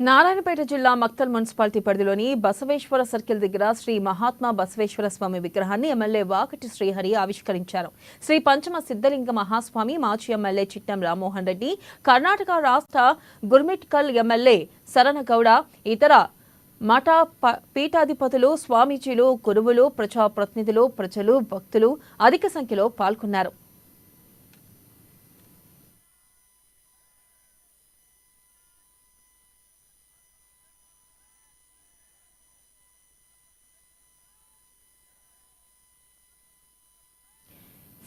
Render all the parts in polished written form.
నారాయణపేట జిల్లా మక్తల్ మున్సిపాలిటీ పరిధిలోని బసవేశ్వర సర్కిల్ దగ్గర శ్రీ మహాత్మా బసవేశ్వర స్వామి విగ్రహాన్ని ఎమ్మెల్యే వాకటి శ్రీహరి ఆవిష్కరించారు. శ్రీ పంచమ సిద్ధలింగ మహాస్వామి మాజీ ఎమ్మెల్యే చిట్టం రామ్మోహన్ రెడ్డి, కర్ణాటక రాష్ట్ర గుర్మిట్కల్ ఎమ్మెల్యే శరణగౌడ, ఇతర మఠ పీఠాధిపతులు, స్వామీజీలు, గురువులు, ప్రజాప్రతినిధులు, ప్రజలు, భక్తులు అధిక సంఖ్యలో పాల్గొన్నారు.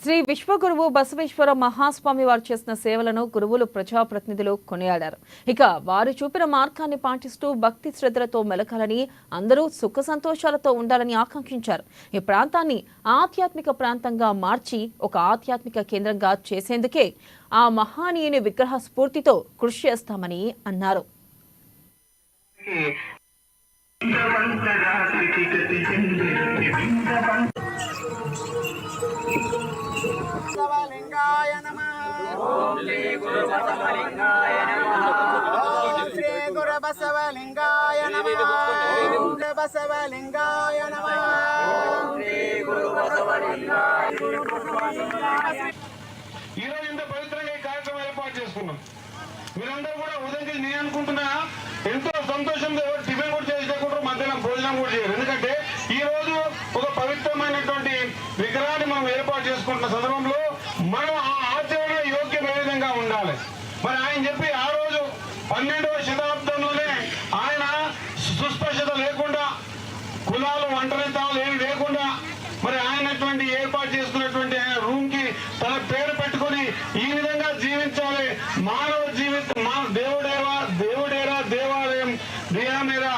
శ్రీ విశ్వగురువు బసవేశ్వర మహాస్వామి వారు చేసిన సేవలను గురువులు, ప్రజాప్రతినిధులు కొనియాడారు. ఇక వారు చూపిన మార్గాన్ని పాటిస్తూ భక్తి శ్రద్ధలతో మెలకాలని, అందరూ సుఖ సంతోషాలతో ఉండాలని ఆకాంక్షించారు. ఈ ప్రాంతాన్ని ఆధ్యాత్మిక ప్రాంతంగా మార్చి ఒక ఆధ్యాత్మిక కేంద్రంగా చేసేందుకే ఆ మహానీయుని విగ్రహ స్ఫూర్తితో కృషి చేస్తామని అన్నారు. బసవలింగాయ నమః. ఓం శ్రీ గురు బసవలింగాయ నమః. ఓం శ్రీ గురు బసవలింగాయ నమః. ఓం శ్రీ బసవలింగాయ నమః. ఓం శ్రీ గురు బసవలింగాయ. ఈరోజు ఇంత పవిత్రంగా ఈ కార్యక్రమం ఏర్పాటు చేసుకున్నాం. మీరందరూ కూడా ఉదయం నేను అనుకుంటున్నా ఎంతో సంతోషంతో టిఫిన్ కూడా చేసుకుంటారు, మధ్యాహ్నం భోజనం కూడా చేయరు. ఎందుకంటే ఈ రోజు ఒక పవిత్రమైనటువంటి విగ్రహాన్ని మనం ఏర్పాటు చేసుకుంటున్న సందర్భంలో మనం ఆ ఆచరణ యోగ్యం ఏ విధంగా ఉండాలి. మరి ఆయన చెప్పి ఆ రోజు 12వ శతాబ్దంలోనే ఆయన సుస్పష్టత లేకుండా, కులాలు ఒంటరితనాలు ఏమి లేకుండా మరి ఆయనటువంటి ఏర్పాటు చేసుకున్నటువంటి ఆయన రూమ్ కి తన పేరు పెట్టుకుని ఈ విధంగా జీవించాలి, మానవ జీవితం, దేవుడేరా దేవుడేరా దేవాలయం దేహమేరా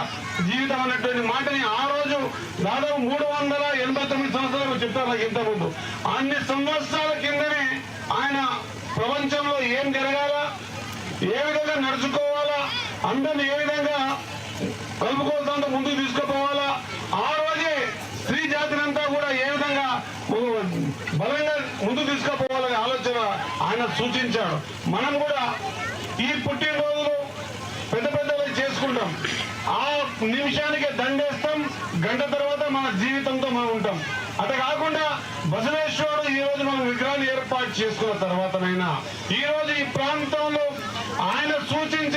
జీవితం అన్నటువంటి మాటని ఆ రోజు దాదాపు 389 సంవత్సరాలు చెప్తారు. ఇంతకుముందు అన్ని సంవత్సరాల కిందనే ఆయన ప్రపంచంలో ఏం జరగాలా, ఏ విధంగా నడుచుకోవాలా, అందరిని ఏ విధంగా కలుపుకోవడంతో ముందుకు తీసుకుపోవాలా, ఆ రోజే స్త్రీ జాతినంతా కూడా ఏ విధంగా బలంగా ముందుకు తీసుకుపోవాలనే ఆలోచన ఆయన సూచించాడు. మనం కూడా ఈ పుట్టినరోజులు పెద్ద పెద్దవి చేసుకుంటాం, ఆ నిమిషానికి దండేస్తాం, గంట తర్వాత మన జీవితంతో మనం ఉంటాం. అట్లా కాకుండా బసవేశ్వరుడు ఈ రోజు మనం విగ్రహాన్ని ఏర్పాటు చేసుకున్న తర్వాతనైనా ఈ రోజు ఈ ప్రాంతంలో ఆయన సూచించిన